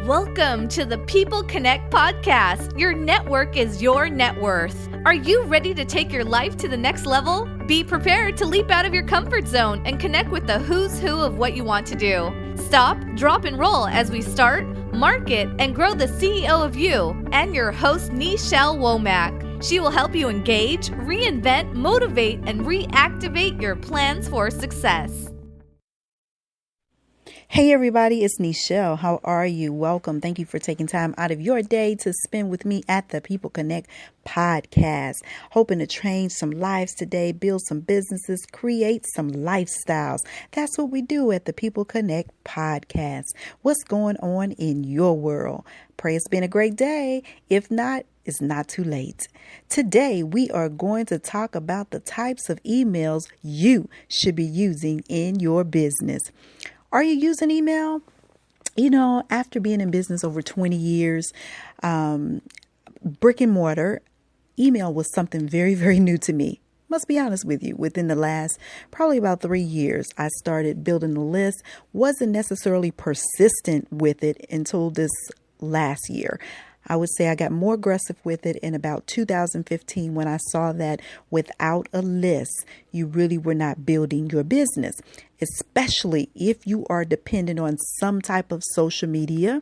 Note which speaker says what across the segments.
Speaker 1: Welcome to the People Connect podcast. Your network is your net worth. Are you ready to take your life to the next level? Be prepared to leap out of your comfort zone and connect with the who's who of what you want to do. Stop, drop, and roll as we start, market, and grow the CEO of you and your host, Nichelle Womack. She will help you engage, reinvent, motivate, and reactivate your plans for success.
Speaker 2: Hey everybody, it's Nichelle. How are you? Welcome. Thank you for taking time out of your day to spend with me at the People Connect podcast. Hoping to change some lives today, build some businesses, create some lifestyles. That's what we do at the People Connect podcast. What's going on in your world? Pray it's been a great day. If not, it's not too late. Today, we are going to talk about the types of emails you should be using in your business. Are you using email? You know, after being in business over 20 years, brick and mortar, email was something very, very new to me. Must be honest with you. Within the last probably about 3 years, I started building a list. Wasn't necessarily persistent with it until this last year. I would say I got more aggressive with it in about 2015 when I saw that without a list, you really were not building your business, especially if you are dependent on some type of social media,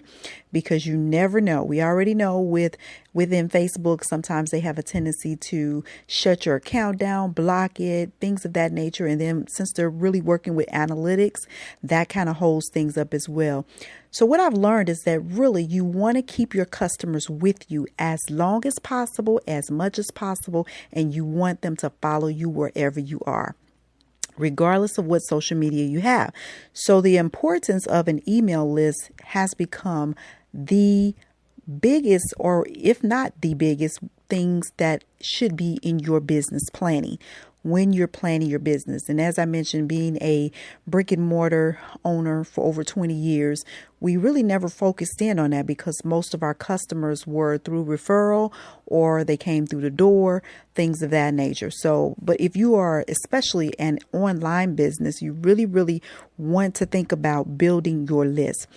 Speaker 2: because you never know. We already know within Facebook, sometimes they have a tendency to shut your account down, block it, things of that nature. And then since they're really working with analytics, that kind of holds things up as well. So what I've learned is that really you want to keep your customers with you as long as possible, as much as possible, and you want them to follow you wherever you are, regardless of what social media you have. So the importance of an email list has become the biggest, or if not the biggest, things that should be in your business planning when you're planning your business. And as I mentioned, being a brick and mortar owner for over 20 years, we really never focused in on that because most of our customers were through referral or they came through the door, things of that nature. So, but if you are especially an online business, you really, really want to think about building your list.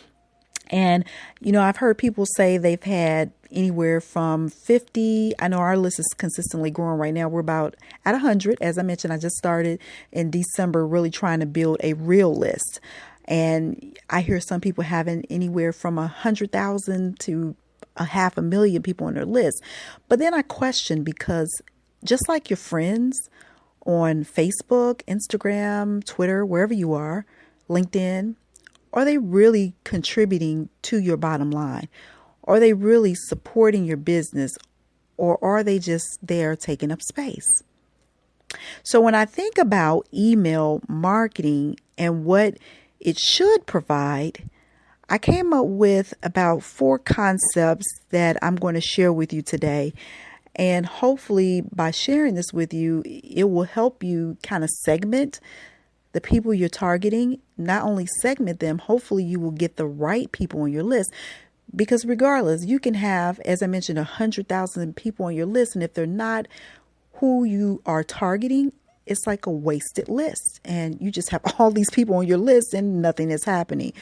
Speaker 2: And, you know, I've heard people say they've had anywhere from 50. I know our list is consistently growing right now. We're about at 100. As I mentioned, I just started in December really trying to build a real list. And I hear some people having anywhere from 100,000 to 500,000 people on their list. But then I question, because just like your friends on Facebook, Instagram, Twitter, wherever you are, LinkedIn, are they really contributing to your bottom line? Are they really supporting your business, or are they just there taking up space? So when I think about email marketing and what it should provide, I came up with about 4 concepts that I'm going to share with you today. And hopefully by sharing this with you, it will help you kind of segment the people you're targeting. Not only segment them, hopefully you will get the right people on your list. Because regardless, you can have, as I mentioned, 100,000 people on your list. And if they're not who you are targeting, it's like a wasted list. And you just have all these people on your list and nothing is happening.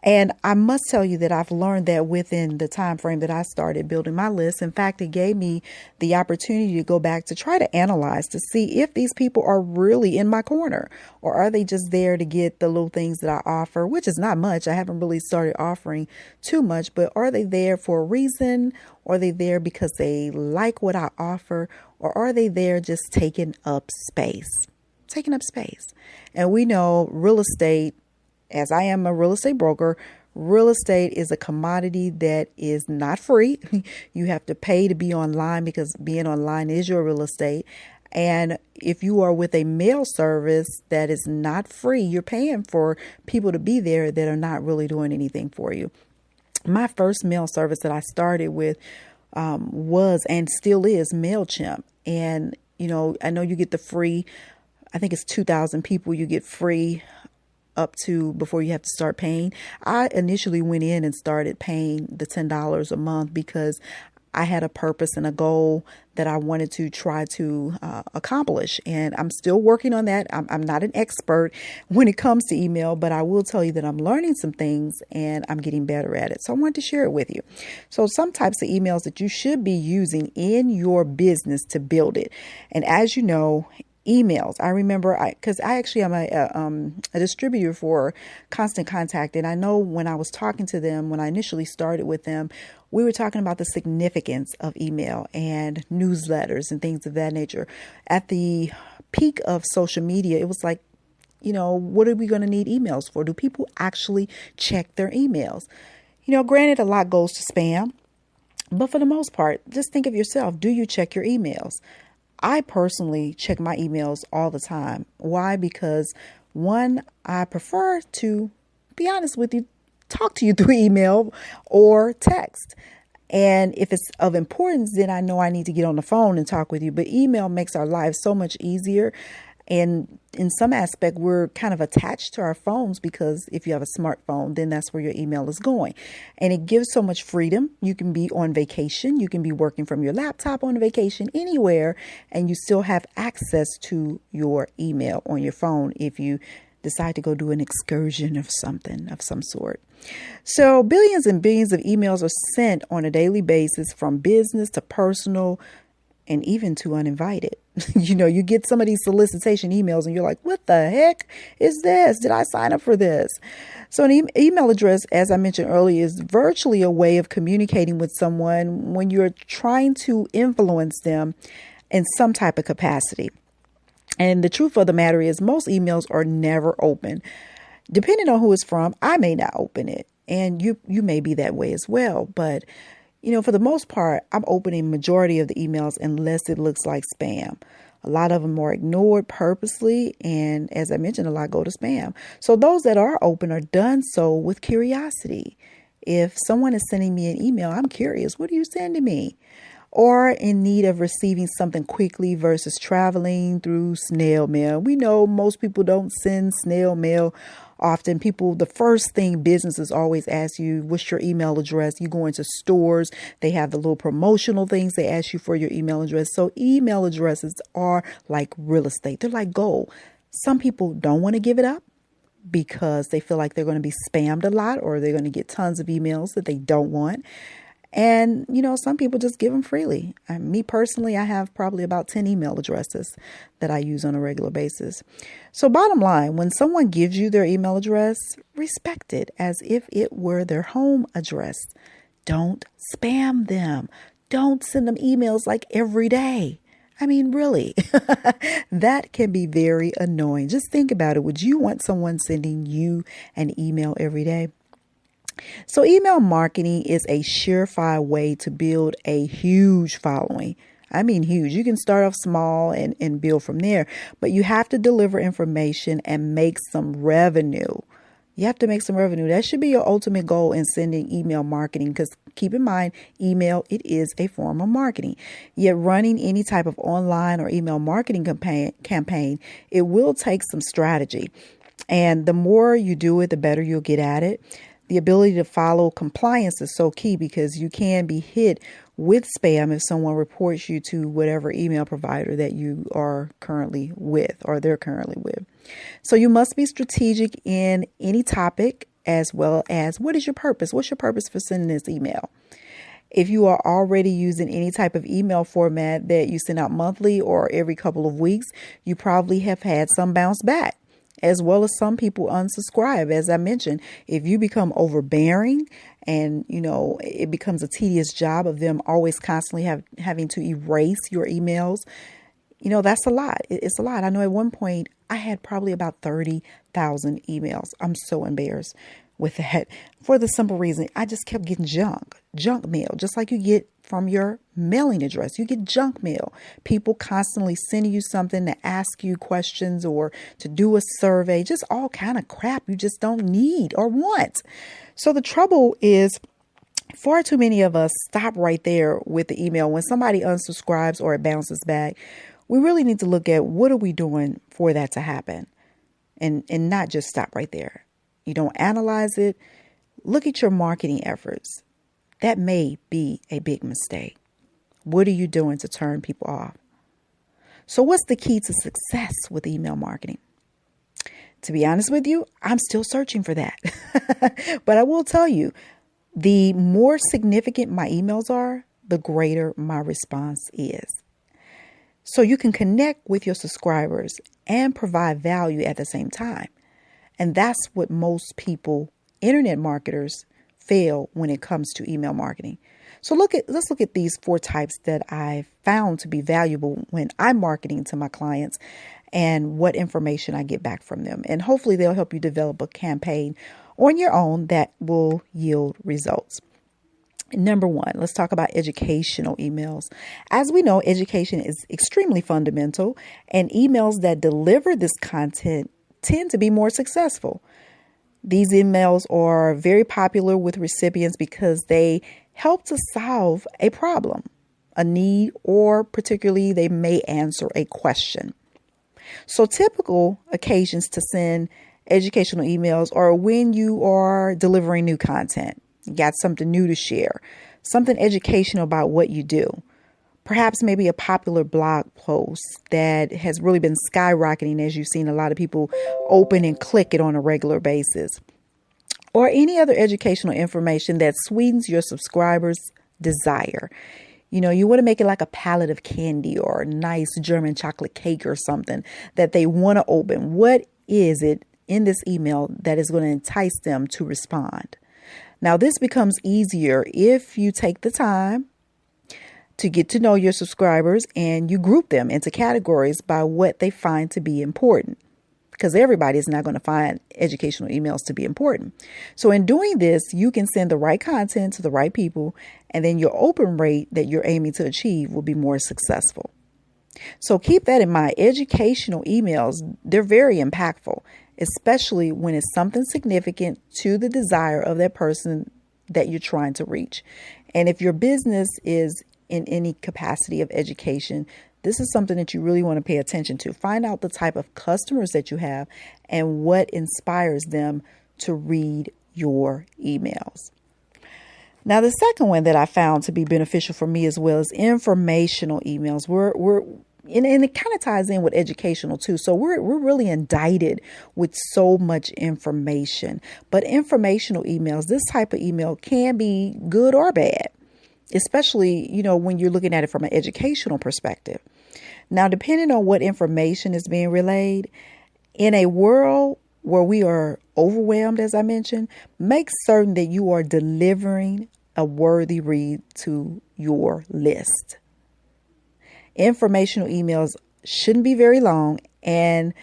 Speaker 2: And I must tell you that I've learned that within the time frame that I started building my list. In fact, it gave me the opportunity to go back to try to analyze to see if these people are really in my corner, or are they just there to get the little things that I offer, which is not much. I haven't really started offering too much, but are they there for a reason? Or are they there because they like what I offer? Or are they there just taking up space? Taking up space. And we know real estate, as I am a real estate broker, real estate is a commodity that is not free. You have to pay to be online because being online is your real estate. And if you are with a mail service that is not free, you're paying for people to be there that are not really doing anything for you. My first mail service that I started with was and still is MailChimp. And, you know you get the free, I think it's 2,000 people you get free up to before you have to start paying. I initially went in and started paying the $10 a month because I had a purpose and a goal that I wanted to try to accomplish. And I'm still working on that. I'm not an expert when it comes to email, but I will tell you that I'm learning some things and I'm getting better at it. So I wanted to share it with you. So some types of emails that you should be using in your business to build it. And as you know, emails. I remember because I actually am a distributor for Constant Contact. And I know when I was talking to them, when I initially started with them, we were talking about the significance of email and newsletters and things of that nature. At the peak of social media, it was like, what are we going to need emails for? Do people actually check their emails? Granted, a lot goes to spam, but for the most part, just think of yourself. Do you check your emails? I personally check my emails all the time. Why? Because one, I prefer to be honest with you, talk to you through email or text. And if it's of importance, then I know I need to get on the phone and talk with you. But email makes our lives so much easier. And in some aspect, we're kind of attached to our phones because if you have a smartphone, then that's where your email is going. And it gives so much freedom. You can be on vacation. You can be working from your laptop on vacation anywhere, and you still have access to your email on your phone if you decide to go do an excursion of something of some sort. So billions and billions of emails are sent on a daily basis from business to personal and even to uninvited. You get some of these solicitation emails and you're like, what the heck is this? Did I sign up for this? So an email address, as I mentioned earlier, is virtually a way of communicating with someone when you're trying to influence them in some type of capacity. And the truth of the matter is most emails are never open. Depending on who it's from, I may not open it. And you may be that way as well. But for the most part, I'm opening majority of the emails unless it looks like spam. A lot of them are ignored purposely. And as I mentioned, a lot go to spam. So those that are open are done so with curiosity. If someone is sending me an email, I'm curious. What are you sending me? Or in need of receiving something quickly versus traveling through snail mail. We know most people don't send snail mail. Often the first thing businesses always ask you, what's your email address? You go into stores, they have the little promotional things. They ask you for your email address. So email addresses are like real estate. They're like gold. Some people don't want to give it up because they feel like they're going to be spammed a lot or they're going to get tons of emails that they don't want. And, some people just give them freely. Me personally, I have probably about 10 email addresses that I use on a regular basis. So bottom line, when someone gives you their email address, respect it as if it were their home address. Don't spam them. Don't send them emails like every day. I mean, really, that can be very annoying. Just think about it. Would you want someone sending you an email every day? So email marketing is a surefire way to build a huge following. I mean, huge. You can start off small and build from there, but you have to deliver information and make some revenue. You have to make some revenue. That should be your ultimate goal in sending email marketing, because keep in mind, email, it is a form of marketing. Yet running any type of online or email marketing campaign, it will take some strategy. And the more you do it, the better you'll get at it. The ability to follow compliance is so key because you can be hit with spam if someone reports you to whatever email provider that you are currently with or they're currently with. So you must be strategic in any topic, as well as what is your purpose? What's your purpose for sending this email? If you are already using any type of email format that you send out monthly or every couple of weeks, you probably have had some bounce back, as well as some people unsubscribe. As I mentioned, if you become overbearing and, it becomes a tedious job of them always constantly having to erase your emails, that's a lot. It's a lot. I know at one point I had probably about 30,000 emails. I'm so embarrassed with that for the simple reason I just kept getting junk mail, just like you get from your mailing address. You get junk mail. People constantly sending you something to ask you questions or to do a survey, just all kind of crap you just don't need or want. So the trouble is, far too many of us stop right there with the email. When somebody unsubscribes or it bounces back, we really need to look at what are we doing for that to happen, and not just stop right there. You don't analyze it. Look at your marketing efforts. That may be a big mistake. What are you doing to turn people off? So what's the key to success with email marketing? To be honest with you, I'm still searching for that. But I will tell you, the more significant my emails are, the greater my response is. So you can connect with your subscribers and provide value at the same time. And that's what most people, internet marketers, fail when it comes to email marketing. So let's look at these 4 types that I found to be valuable when I'm marketing to my clients and what information I get back from them. And hopefully they'll help you develop a campaign on your own that will yield results. Number 1, let's talk about educational emails. As we know, education is extremely fundamental, and emails that deliver this content tend to be more successful. These emails are very popular with recipients because they help to solve a problem, a need, or particularly they may answer a question. So typical occasions to send educational emails are when you are delivering new content. You got something new to share, something educational about what you do. Perhaps maybe a popular blog post that has really been skyrocketing as you've seen a lot of people open and click it on a regular basis. Or any other educational information that sweetens your subscribers' desire. You know, you want to make it like a palette of candy or a nice German chocolate cake or something that they want to open. What is it in this email that is going to entice them to respond? Now, this becomes easier if you take the time to get to know your subscribers and you group them into categories by what they find to be important, because everybody is not going to find educational emails to be important. So in doing this, you can send the right content to the right people, and then your open rate that you're aiming to achieve will be more successful. So keep that in mind. Educational emails, they're very impactful, especially when it's something significant to the desire of that person that you're trying to reach. And if your business is in any capacity of education, this is something that you really want to pay attention to. Find out the type of customers that you have and what inspires them to read your emails. Now, the second one that I found to be beneficial for me as well is informational emails. And it kind of ties in with educational too. So we're really indicted with so much information. But informational emails, this type of email can be good or bad, especially, when you're looking at it from an educational perspective. Now, depending on what information is being relayed, in a world where we are overwhelmed, as I mentioned, make certain that you are delivering a worthy read to your list. Informational emails shouldn't be very long, and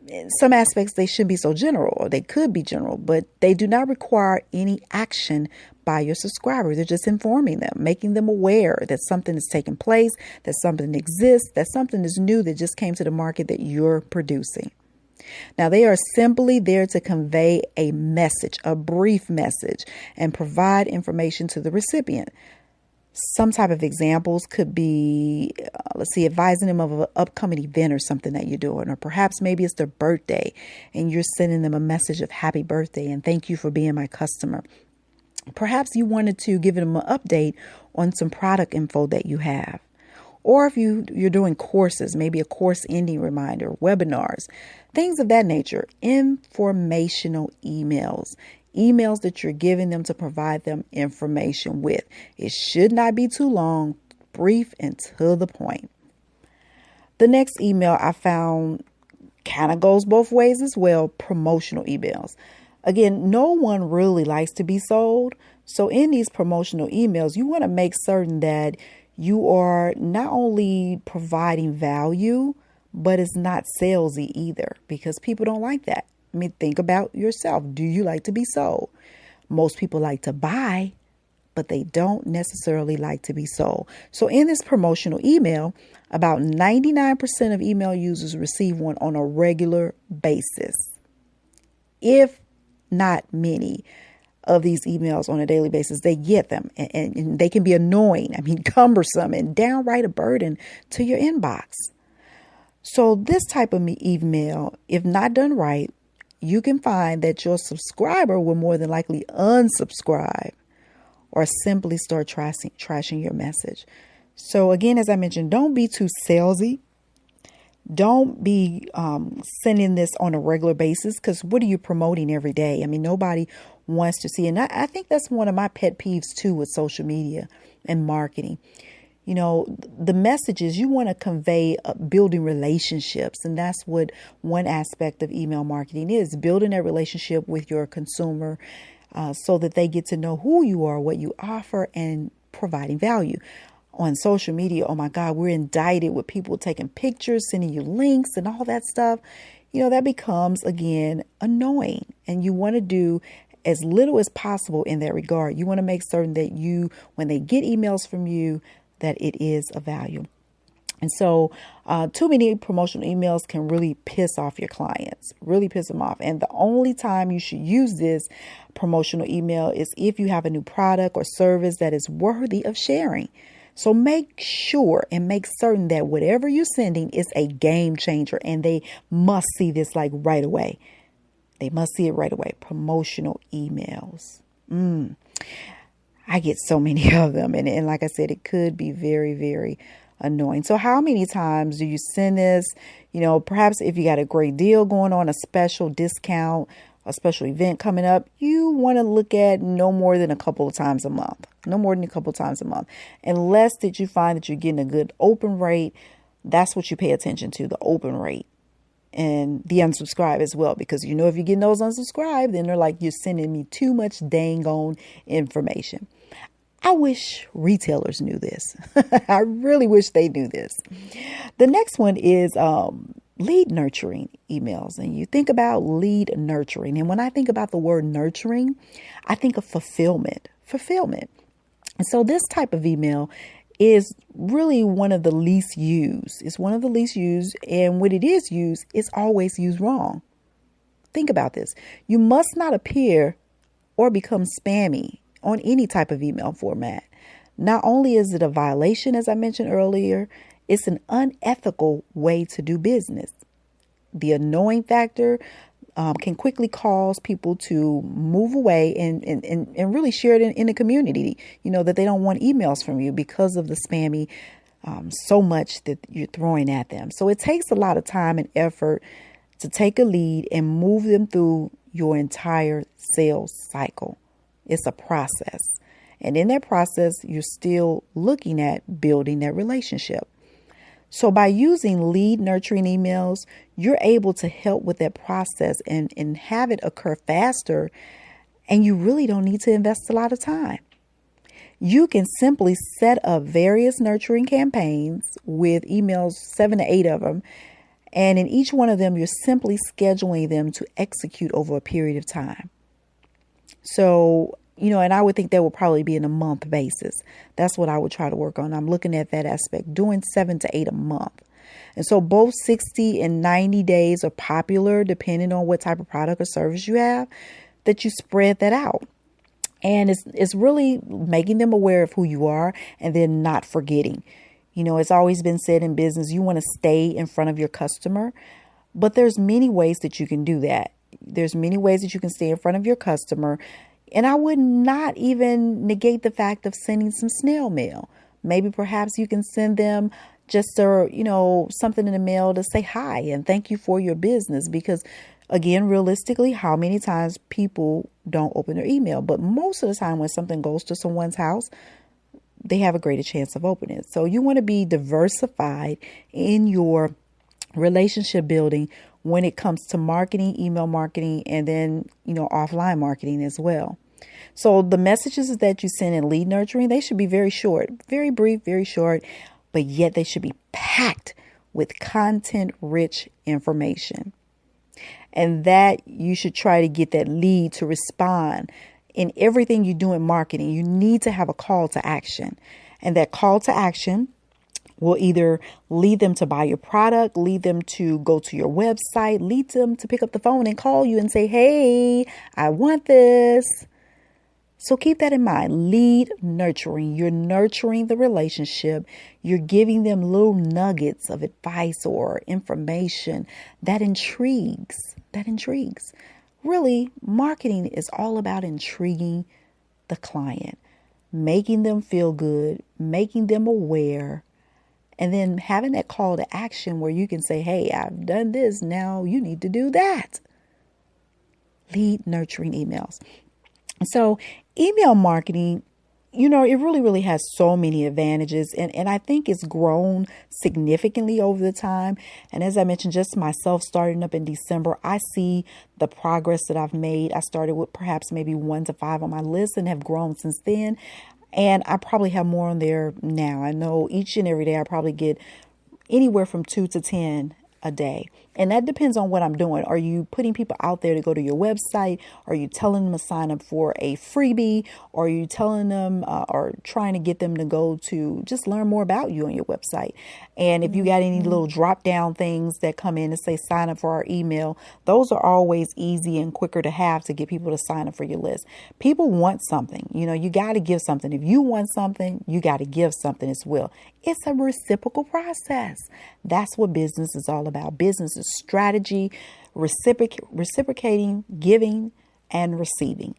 Speaker 2: in some aspects they shouldn't be so general, or they could be general, but they do not require any action by your subscribers. They're just informing them, making them aware that something is taking place, that something exists, that something is new that just came to the market that you're producing. Now, they are simply there to convey a message, a brief message, and provide information to the recipient. Some type of examples could be, advising them of an upcoming event or something that you're doing, or perhaps maybe it's their birthday and you're sending them a message of happy birthday and thank you for being my customer. Perhaps you wanted to give them an update on some product info that you have. Or if you're doing courses, maybe a course ending reminder, webinars, things of that nature. Informational emails that you're giving them to provide them information with. It should not be too long, brief, and to the point. The next email I found kind of goes both ways as well, promotional emails. Again, no one really likes to be sold. So in these promotional emails, you want to make certain that you are not only providing value, but it's not salesy either, because people don't like that. I mean, think about yourself. Do you like to be sold? Most people like to buy, but they don't necessarily like to be sold. So in this promotional email, about 99% of email users receive one on a regular basis, if not many of these emails on a daily basis. They get them and they can be annoying, cumbersome, and downright a burden to your inbox. So this type of email, if not done right, you can find that your subscriber will more than likely unsubscribe or simply start trashing your message. So again, as I mentioned, don't be too salesy. Don't be sending this on a regular basis, because what are you promoting every day? I mean, nobody wants to see. And I think that's one of my pet peeves too with social media and marketing. You know, the messages you want to convey, building relationships. And that's what one aspect of email marketing is, building a relationship with your consumer so that they get to know who you are, what you offer, and providing value. On social media, oh my God, we're indicted with people taking pictures, sending you links and all that stuff. You know, that becomes, again, annoying. And you want to do as little as possible in that regard. You want to make certain that when they get emails from you, that it is of value. And so too many promotional emails can really piss off your clients, really piss them off. And the only time you should use this promotional email is if you have a new product or service that is worthy of sharing. So make sure and make certain that whatever you're sending is a game changer, and they must see this like right away. They must see it right away. Promotional emails. I get so many of them. And like I said, it could be very, very annoying. So how many times do you send this? You know, perhaps if you got a great deal going on, a special discount, a special event coming up, you want to look at no more than a couple of times a month. No more than a couple of times a month. Unless that you find that you're getting a good open rate, that's what you pay attention to, the open rate. And the unsubscribe as well, because you know if you're getting those unsubscribed, then they're like, you're sending me too much dang on information. I wish retailers knew this. I really wish they knew this. The next one is lead nurturing emails. And you think about lead nurturing. And when I think about the word nurturing, I think of fulfillment. And so this type of email is really one of the least used. It's one of the least used. And when it is used, it's always used wrong. Think about this. You must not appear or become spammy on any type of email format. Not only is it a violation, as I mentioned earlier, it's an unethical way to do business. The annoying factor can quickly cause people to move away and really share it in the community, you know, that they don't want emails from you because of the spammy so much that you're throwing at them. So it takes a lot of time and effort to take a lead and move them through your entire sales cycle. It's a process. And in that process, you're still looking at building that relationship. So by using lead nurturing emails, you're able to help with that process and have it occur faster. And you really don't need to invest a lot of time. You can simply set up various nurturing campaigns with emails, 7 to 8 of them. And in each one of them, you're simply scheduling them to execute over a period of time. So, you know, and I would think that would probably be in a month basis. That's what I would try to work on. I'm looking at that aspect, doing 7 to 8 a month. And so both 60 and 90 days are popular, depending on what type of product or service you have, that you spread that out. And it's really making them aware of who you are and then not forgetting. You know, it's always been said in business, you want to stay in front of your customer, but there's many ways that you can do that. There's many ways that you can stay in front of your customer. And I would not even negate the fact of sending some snail mail. Maybe perhaps you can send them just, something in the mail to say hi and thank you for your business. Because again, realistically, how many times people don't open their email? But most of the time when something goes to someone's house, they have a greater chance of opening it. So you want to be diversified in your relationship building when it comes to marketing, email marketing, and then, offline marketing as well. So the messages that you send in lead nurturing, they should be very short, very brief, very short, but yet they should be packed with content-rich information. And that you should try to get that lead to respond. In everything you do in marketing, you need to have a call to action. And that call to action will either lead them to buy your product, lead them to go to your website, lead them to pick up the phone and call you and say, hey, I want this. So keep that in mind. Lead nurturing. You're nurturing the relationship. You're giving them little nuggets of advice or information that intrigues. Really, marketing is all about intriguing the client. making them feel good, making them aware, and then having that call to action where you can say, hey, I've done this. Now you need to do that. Lead nurturing emails. So email marketing, it really, really has so many advantages. And I think it's grown significantly over the time. And as I mentioned, just myself starting up in December, I see the progress that I've made. I started with perhaps maybe 1 to 5 on my list and have grown since then. And I probably have more on there now. I know each and every day I probably get anywhere from 2 to 10 a day. And that depends on what I'm doing. Are you putting people out there to go to your website? Are you telling them to sign up for a freebie? Or are you telling them or trying to get them to go to just learn more about you on your website? And if you got any little drop down things that come in and say sign up for our email, those are always easy and quicker to have to get people to sign up for your list. People want something. You got to give something. If you want something, you got to give something as well. It's a reciprocal process. That's what business is all about. Business is strategy, reciprocating, giving, and receiving.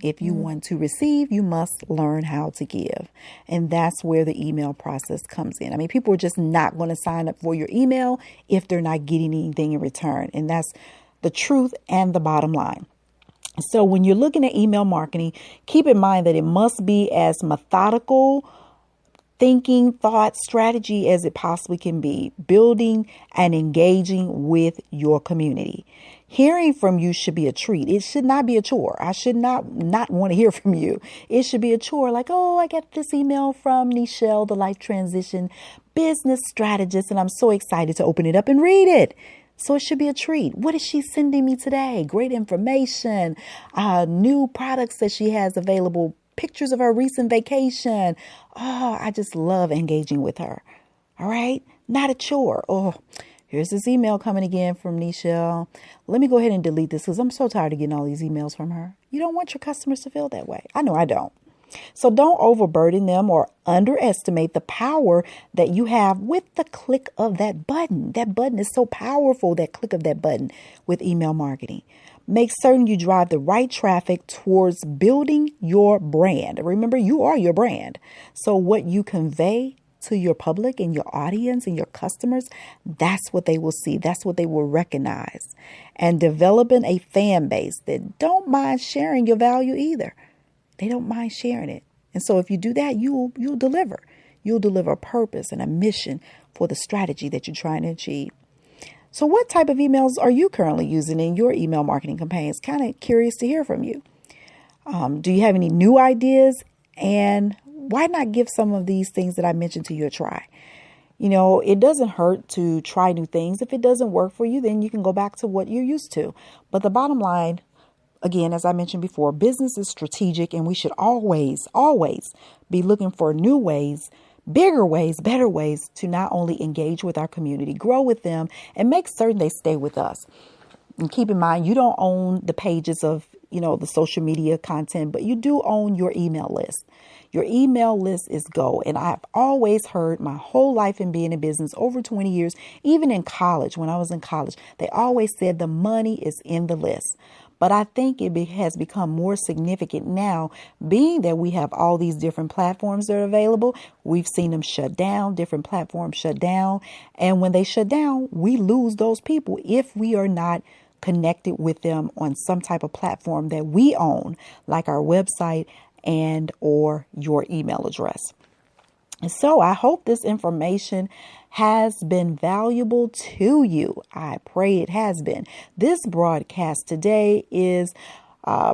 Speaker 2: If you want to receive, you must learn how to give. And that's where the email process comes in. I mean, people are just not going to sign up for your email if they're not getting anything in return. And that's the truth and the bottom line. So when you're looking at email marketing, keep in mind that it must be as methodical thinking, thought, strategy as it possibly can be, building and engaging with your community. Hearing from you should be a treat. It should not be a chore. I should not want to hear from you. It should be a chore like, oh, I got this email from Nichelle, the life transition business strategist, and I'm so excited to open it up and read it. So it should be a treat. What is she sending me today? Great information, new products that she has available, pictures of her recent vacation. Oh, I just love engaging with her. All right. Not a chore. Oh, here's this email coming again from Nichelle. Let me go ahead and delete this because I'm so tired of getting all these emails from her. You don't want your customers to feel that way. I know I don't. So don't overburden them or underestimate the power that you have with the click of that button. That button is so powerful, that click of that button with email marketing. Make certain you drive the right traffic towards building your brand. Remember, you are your brand. So what you convey to your public and your audience and your customers, that's what they will see. That's what they will recognize. And developing a fan base that don't mind sharing your value either. They don't mind sharing it. And so if you do that, you'll deliver. You'll deliver a purpose and a mission for the strategy that you're trying to achieve. So what type of emails are you currently using in your email marketing campaigns? Kind of curious to hear from you. Do you have any new ideas? And why not give some of these things that I mentioned to you a try? It doesn't hurt to try new things. If it doesn't work for you, then you can go back to what you're used to. But the bottom line, again, as I mentioned before, business is strategic, and we should always be looking for new ways, bigger ways, better ways to not only engage with our community, grow with them, and make certain they stay with us. And keep in mind, you don't own the pages of, the social media content, but you do own your email list. Your email list is gold. And I've always heard my whole life in being in business, over 20 years, even in college, when I was in college, they always said the money is in the list. But I think it has become more significant now, being that we have all these different platforms that are available. We've seen them shut down, different platforms shut down. And when they shut down, we lose those people if we are not connected with them on some type of platform that we own, like our website and or your email address. And so I hope this information has been valuable to you. I pray it has been. This broadcast today is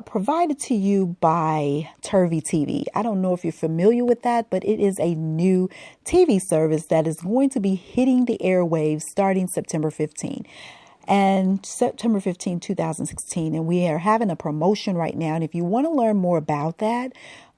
Speaker 2: provided to you by Turvy TV. I don't know if you're familiar with that, but it is a new TV service that is going to be hitting the airwaves starting September 15. And September 15, 2016. And we are having a promotion right now. And if you want to learn more about that,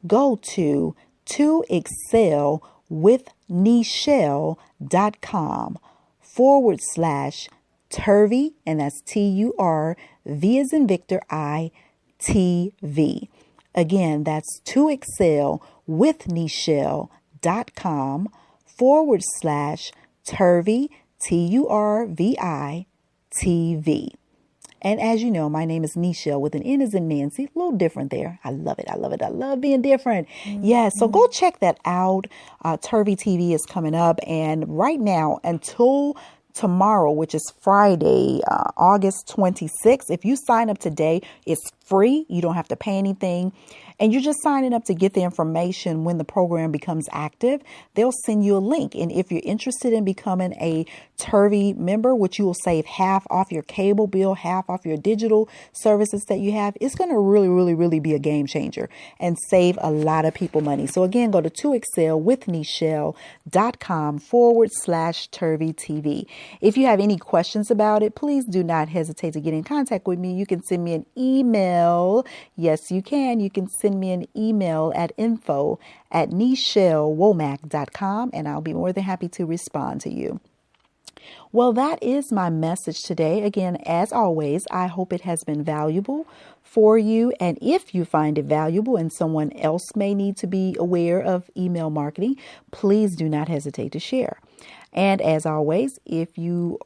Speaker 2: go to toexcelwithnichelle.com/Turvy, and that's TURV as in Victor, ITV. Again, that's toexcelwithnichelle.com/Turvy, TURVI TV. And as you know, my name is Nichelle with an N as in Nancy. A little different there. I love it. I love it. I love being different. Yes. So go check that out. Turvy TV is coming up. And right now until tomorrow, which is Friday, August 26th, if you sign up today, it's free. You don't have to pay anything. And you're just signing up to get the information when the program becomes active. They'll send you a link. And if you're interested in becoming a Turvy member, which you will save half off your cable bill, half off your digital services that you have, it's going to really be a game changer and save a lot of people money. So again, go to 2excel.com/Turvy TV. If you have any questions about it, please do not hesitate to get in contact with me. You can send me an email. Yes, you can. You can send me an email at info@NichelleWomack.com, and I'll be more than happy to respond to you. Well, that is my message today. Again, as always, I hope it has been valuable for you. And if you find it valuable and someone else may need to be aware of email marketing, please do not hesitate to share. And as always, if you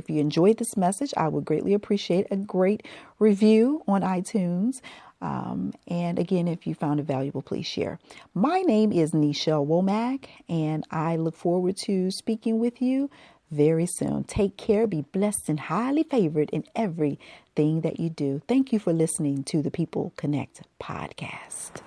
Speaker 2: enjoyed this message, I would greatly appreciate a great review on iTunes. And again, if you found it valuable, please share. My name is Nichelle Womack, and I look forward to speaking with you very soon. Take care, be blessed and highly favored in everything that you do. Thank you for listening to the People Connect podcast.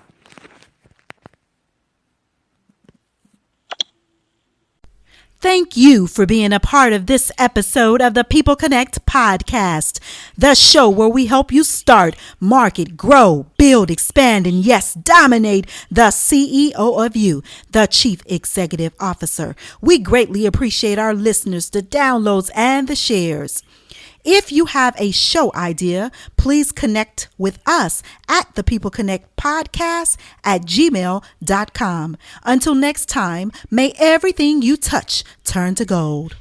Speaker 3: Thank you for being a part of this episode of the People Connect podcast, the show where we help you start, market, grow, build, expand, and yes, dominate the CEO of you, the Chief Executive Officer. We greatly appreciate our listeners, the downloads, and the shares. If you have a show idea, please connect with us at the People Connect podcast at gmail.com. Until next time, may everything you touch turn to gold.